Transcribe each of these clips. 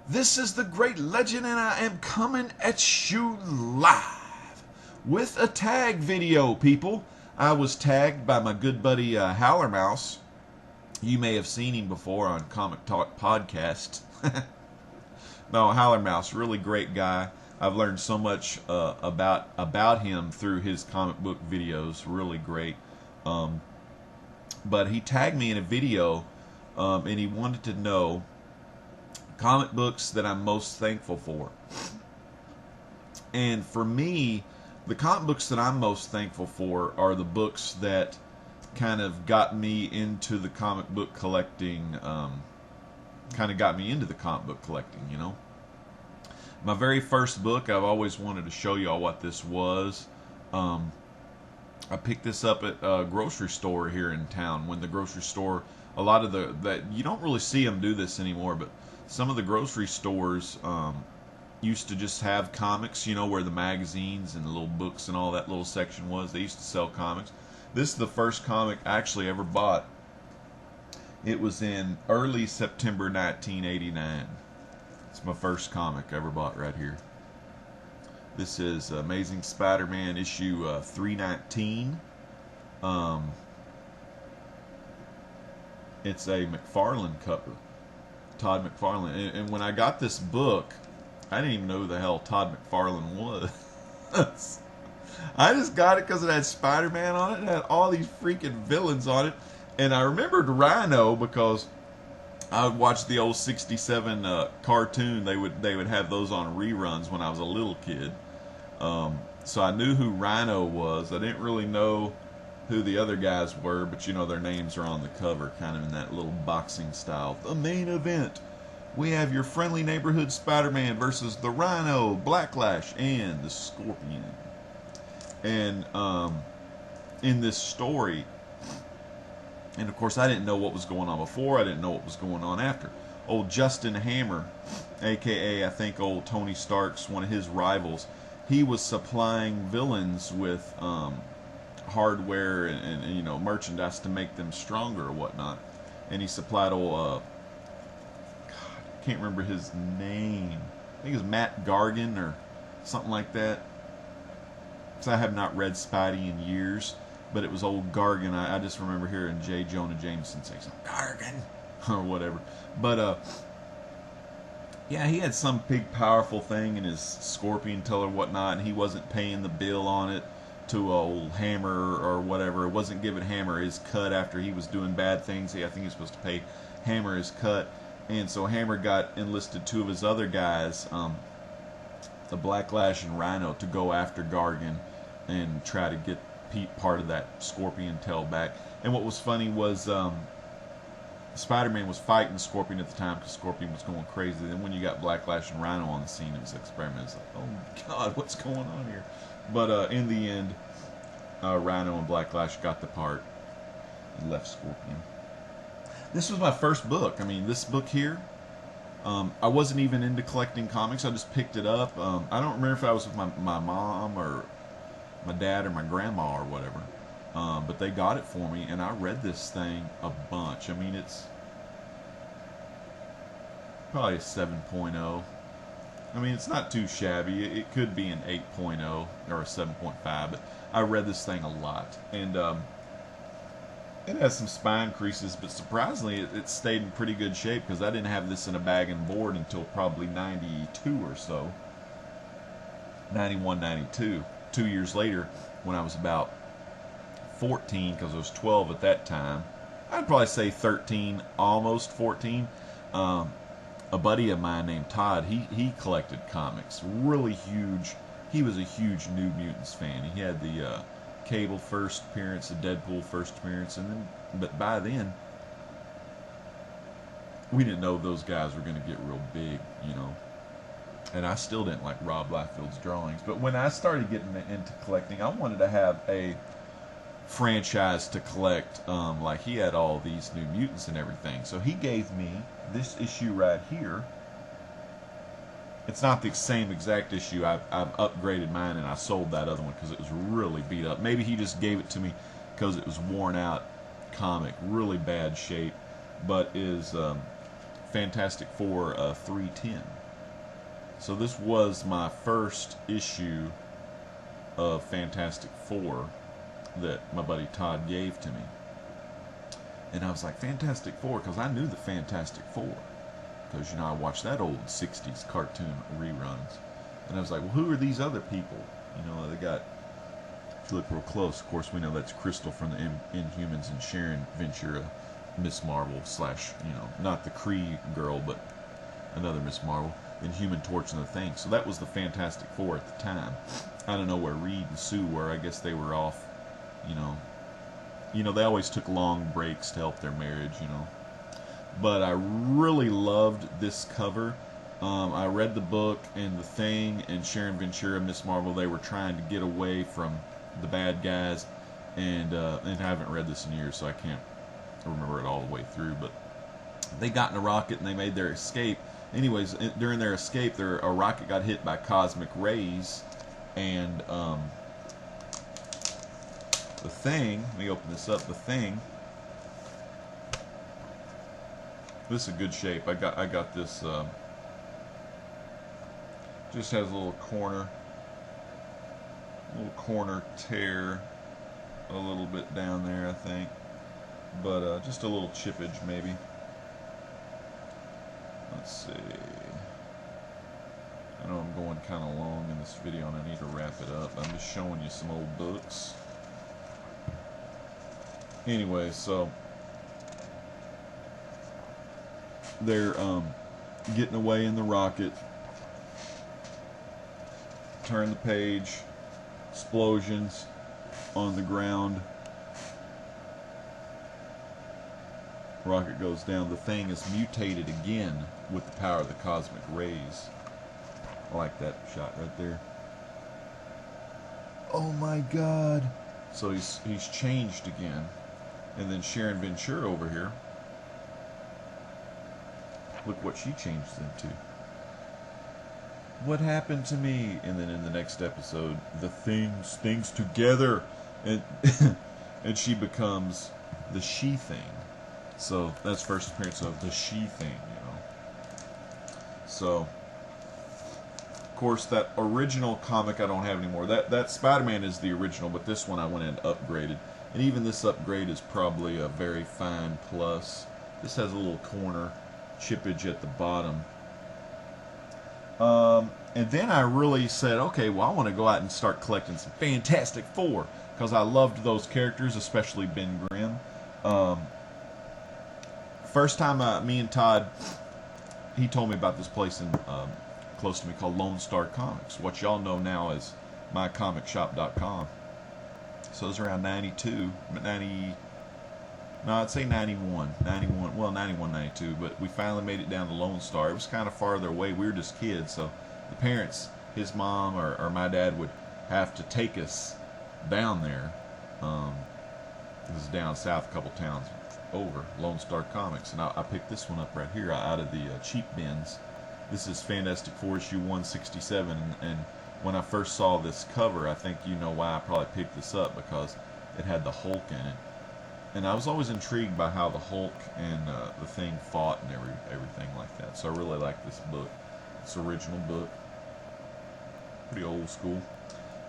This is the Great Legend, and I am coming at you live with a tag video, people. I was tagged by my good buddy Howlermouse. You may have seen him before on Comic Talk Podcast. No, Howlermouse, really great guy. I've learned so much about him through his comic book videos. Really great. But he tagged me in a video, and he wanted to know comic books that I'm most thankful for. And for me, the comic books that I'm most thankful for are the books that kind of got me into the comic book collecting, you know. My very first book, I've always wanted to show y'all what this was. I picked this up at a grocery store here in town. When the grocery store, a lot of that you don't really see them do this anymore, but some of the grocery stores used to just have comics, you know, where the magazines and the little books and all that little section was. They used to sell comics. This is the first comic I actually ever bought. It was in early September 1989. It's my first comic I ever bought right here. This is Amazing Spider-Man issue 319. It's a McFarlane cover. Todd McFarlane. And when I got this book, I didn't even know who the hell Todd McFarlane was. I just got it because it had Spider-Man on it. It had all these freaking villains on it. And I remembered Rhino because I would watch the old 67 cartoon. They would have those on reruns when I was a little kid. So I knew who Rhino was. I didn't really know who the other guys were, but you know their names are on the cover, kind of in that little boxing style. The main event, we have your friendly neighborhood Spider-Man versus the Rhino, Blacklash, and the Scorpion. And in this story, and of course I didn't know what was going on before, I didn't know what was going on after. Old Justin Hammer, aka I think old Tony Stark's one of his rivals, he was supplying villains with hardware and you know merchandise to make them stronger or whatnot. And he supplied old I can't remember his name. I think it was Matt Gargan or something like that. So I have not read Spidey in years, but it was old Gargan. I just remember hearing J. Jonah Jameson say something, Gargan or whatever. But yeah, he had some big powerful thing in his Scorpion tail or whatnot, and he wasn't paying the bill on it to old Hammer or whatever. It wasn't giving Hammer his cut after he was doing bad things. I think he was supposed to pay Hammer his cut. And so Hammer got enlisted two of his other guys, the Blacklash and Rhino, to go after Gargan and try to get part of that Scorpion tail back. And what was funny was Spider-Man was fighting Scorpion at the time because Scorpion was going crazy. Then when you got Blacklash and Rhino on the scene, it was like Spider-Man was like, oh my God, what's going on here? But in the end, Rhino and Blacklash got the part and left Scorpion. This was my first book. I mean, this book here, I wasn't even into collecting comics. I just picked it up. I don't remember if I was with my mom or my dad or my grandma or whatever. But they got it for me, and I read this thing a bunch. I mean, it's probably a 7.0. I mean, it's not too shabby. It could be an 8.0 or a 7.5, but I read this thing a lot. And it has some spine creases, but surprisingly, it stayed in pretty good shape because I didn't have this in a bag and board until probably 92 or so. 91, 92. 2 years later, when I was about 14, because I was 12 at that time. I'd probably say 13, almost 14. A buddy of mine named Todd, he collected comics. Really huge. He was a huge New Mutants fan. He had the Cable first appearance, the Deadpool first appearance, and then, but by then, we didn't know those guys were going to get real big, you know. And I still didn't like Rob Liefeld's drawings. But when I started getting into collecting, I wanted to have a franchise to collect. Like he had all these New Mutants and everything. So he gave me this issue right here. It's not the same exact issue. I've upgraded mine and I sold that other one because it was really beat up. Maybe he just gave it to me because it was worn out comic, really bad shape, but is Fantastic Four 310. So this was my first issue of Fantastic Four that my buddy Todd gave to me. And I was like, Fantastic Four, because I knew the Fantastic Four. Because, I watched that old 60s cartoon reruns. And I was like, well, who are these other people? They got, if you look real close, of course, we know that's Crystal from the Inhumans and Sharon Ventura, Miss Marvel / not the Kree girl, but another Miss Marvel, and Human Torch and the Thing. So that was the Fantastic Four at the time. I don't know where Reed and Sue were. I guess they were off, they always took long breaks to help their marriage, But I really loved this cover. I read the book, and the Thing and Sharon Ventura, Miss Marvel, they were trying to get away from the bad guys, and I haven't read this in years, so I can't remember it all the way through, but they got in a rocket and they made their escape. Anyways, during their escape, a rocket got hit by cosmic rays, and the Thing, let me open this up, the Thing, this is a good shape. I got this, just has a little corner tear a little bit down there, I think, but just a little chippage maybe. Let's see. I know I'm going kind of long in this video and I need to wrap it up. I'm just showing you some old books. Anyway, so they're getting away in the rocket. Turn the page. Explosions on the ground. Rocket goes down. The Thing is mutated again with the power of the cosmic rays. I like that shot right there. Oh my God! So he's changed again. And then Sharon Ventura over here. Look what she changed into. What happened to me? And then in the next episode, the things together, and and she becomes the She-Thing. So that's first appearance of the She-Thing, So, of course, that original comic I don't have anymore. That Spider-Man is the original, but this one I went and upgraded. And even this upgrade is probably a very fine plus. This has a little corner chippage at the bottom. And then I really said, okay, well, I want to go out and start collecting some Fantastic Four, because I loved those characters, especially Ben Grimm. First time me and Todd, he told me about this place in close to me called Lone Star Comics, what y'all know now as mycomicshop.com. So it was around 92, I'd say 91, well, 91, 92, but we finally made it down to Lone Star. It was kind of farther away. We were just kids, so the parents, his mom or my dad, would have to take us down there. It was down south a couple towns over, Lone Star Comics, and I picked this one up right here out of the cheap bins. This is Fantastic Four issue 167, and when I first saw this cover, I think you know why I probably picked this up, because it had the Hulk in it. And I was always intrigued by how the Hulk and the Thing fought and everything like that. So I really like this book. It's an original book. Pretty old school.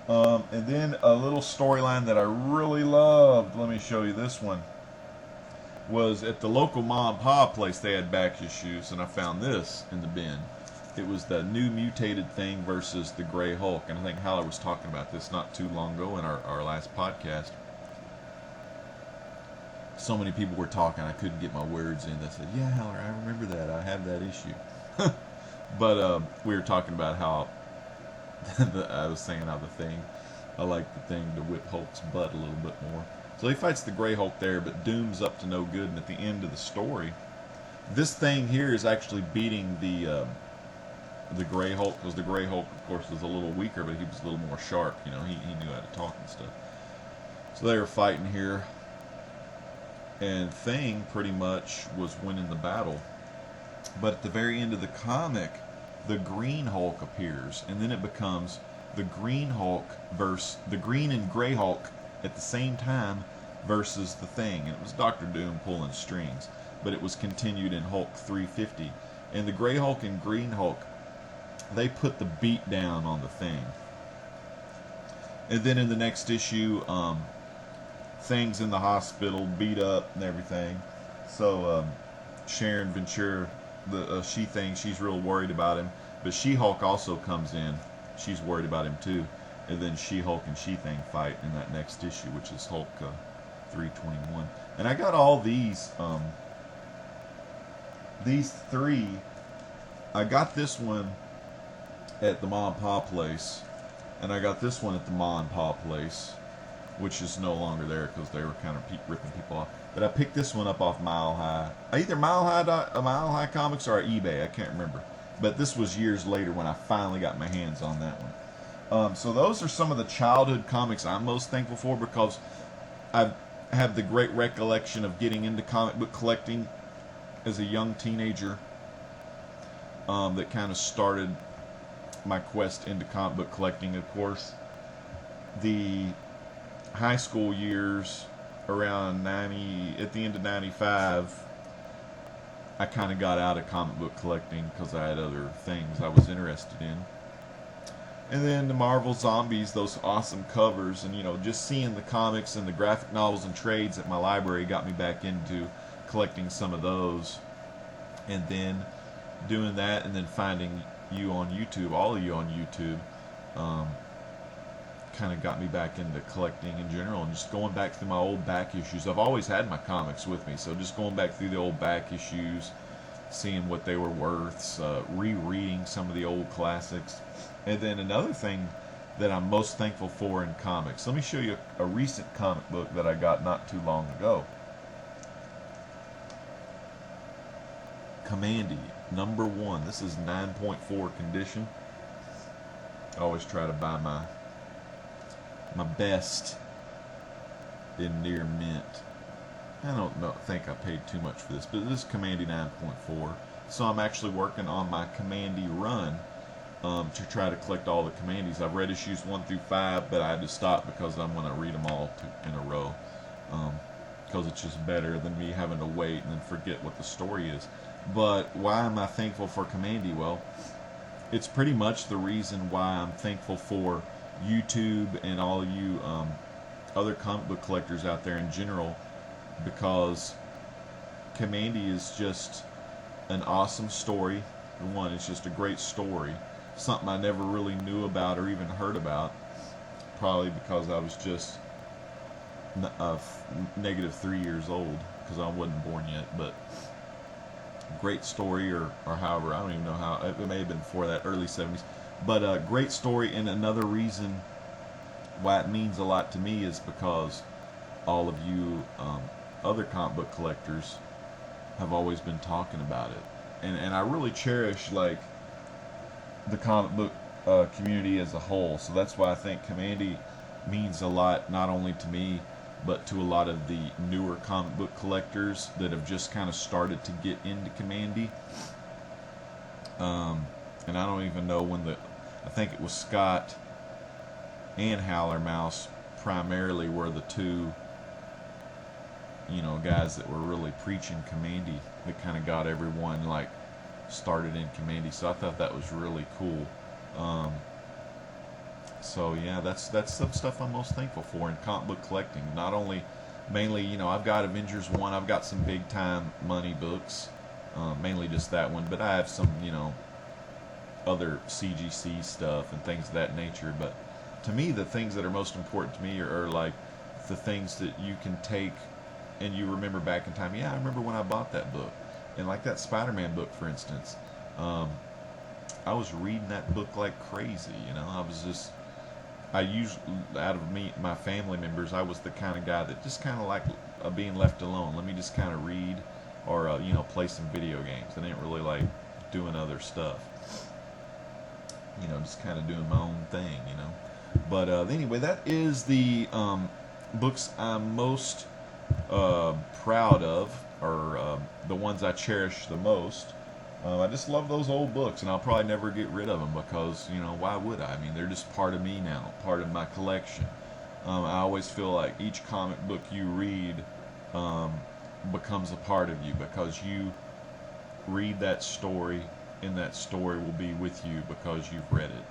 And then a little storyline that I really loved. Let me show you this one. Was at the local mom and pop place, they had back issues, and I found this in the bin. It was the new mutated Thing versus the Gray Hulk. And I think Howler was talking about this not too long ago in our last podcast. So many people were talking, I couldn't get my words in. I said, yeah, Howler, I remember that. I have that issue. But we were talking about how I was saying how the Thing, I like the Thing to whip Hulk's butt a little bit more. So he fights the Gray Hulk there, but Doom's up to no good. And at the end of the story, this Thing here is actually beating the Gray Hulk, because the Gray Hulk, of course, was a little weaker, but he was a little more sharp. He knew how to talk and stuff. So they were fighting here. And Thing pretty much was winning the battle. But at the very end of the comic, the Green Hulk appears, and then it becomes the Green Hulk versus the Green and Gray Hulk at the same time versus the Thing. And it was Dr. Doom pulling strings. but it was continued in Hulk 350. And the Gray Hulk and Green Hulk, they put the beat down on the thing. And then in the next issue, Thing's in the hospital, beat up and everything. So Sharon Ventura, the She-Thing, she's real worried about him. But She-Hulk also comes in. She's worried about him too. And then She-Hulk and She-Thing fight in that next issue, which is Hulk 321. And I got all these three. I got this one at the Ma and Pa place, and I got this one at the Ma and Pa place, which is no longer there because they were kind of ripping people off. But I picked this one up off Mile High, either Mile High Comics or eBay. I can't remember. But this was years later when I finally got my hands on that one. So those are some of the childhood comics I'm most thankful for, because I have the great recollection of getting into comic book collecting as a young teenager. That kind of started my quest into comic book collecting. Of course, the high school years around 90, at the end of 95, I kind of got out of comic book collecting because I had other things I was interested in. And then the Marvel Zombies, those awesome covers, and just seeing the comics and the graphic novels and trades at my library got me back into collecting some of those. And then doing that, and then finding you on YouTube, all of you on YouTube, kind of got me back into collecting in general, and just going back through my old back issues. I've always had my comics with me, so just going back through the old back issues, seeing what they were worth, rereading some of the old classics. And then another thing that I'm most thankful for in comics, let me show you a recent comic book that I got not too long ago. Commandy, #1. This is 9.4 condition. I always try to buy my best in near mint. I don't think I paid too much for this, but this is Commandy 9.4. So I'm actually working on my Commandy run to try to collect all the Commandies. I've read issues 1 through 5, but I had to stop because I'm going to read them all in a row. Because it's just better than me having to wait and then forget what the story is. But why am I thankful for Commandy? Well, it's pretty much the reason why I'm thankful for YouTube and all of you other comic book collectors out there in general, because Commandy is just an awesome story. One, it's just a great story, something I never really knew about or even heard about, probably because I was just -3 years old, because I wasn't born yet. But great story, or however, I don't even know how, it may have been before that, early 70s. But great story. And another reason why it means a lot to me is because all of you other comic book collectors have always been talking about it, and I really cherish like the comic book community as a whole. So that's why I think Commandy means a lot, not only to me, but to a lot of the newer comic book collectors that have just kind of started to get into Commandy. And I don't even know when I think it was Scott and Howlermouse primarily were the two, guys that were really preaching Commandy, that kind of got everyone like started in Commandy. So I thought that was really cool. So yeah, that's some stuff I'm most thankful for in comic book collecting. Not only, mainly, I've got Avengers 1, I've got some big time money books, mainly just that one, but I have some, other CGC stuff and things of that nature. But to me, the things that are most important to me are like the things that you can take and you remember back in time. Yeah, I remember when I bought that book. And like that Spider-Man book, for instance, I was reading that book like crazy. I usually, out of my family members, I was the kind of guy that just kind of liked being left alone. Let me just kind of read or, play some video games. I didn't really like doing other stuff. Just kind of doing my own thing, But anyway, that is the books I'm most proud of, or the ones I cherish the most. I just love those old books, and I'll probably never get rid of them because, why would I? I mean, they're just part of me now, part of my collection. I always feel like each comic book you read becomes a part of you, because you read that story, and that story will be with you because you've read it.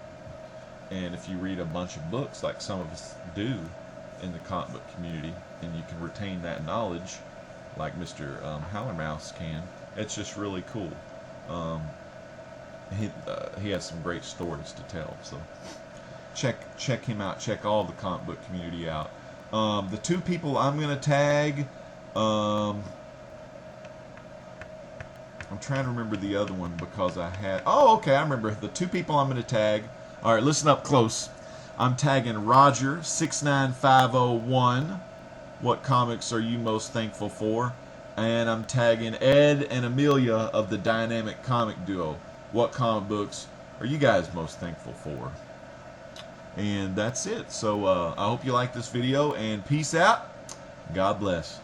And if you read a bunch of books like some of us do in the comic book community, and you can retain that knowledge like Mr. Howlermouse can, it's just really cool. He has some great stories to tell, so check him out. Check all the comic book community out. The two people I'm going to tag, I'm trying to remember the other one because I had... Oh, okay, I remember. The two people I'm going to tag... All right, listen up close. I'm tagging Roger69501. What comics are you most thankful for? And I'm tagging Ed and Amelia of the Dynamic Comic Duo. What comic books are you guys most thankful for? And that's it. So I hope you like this video, and peace out. God bless.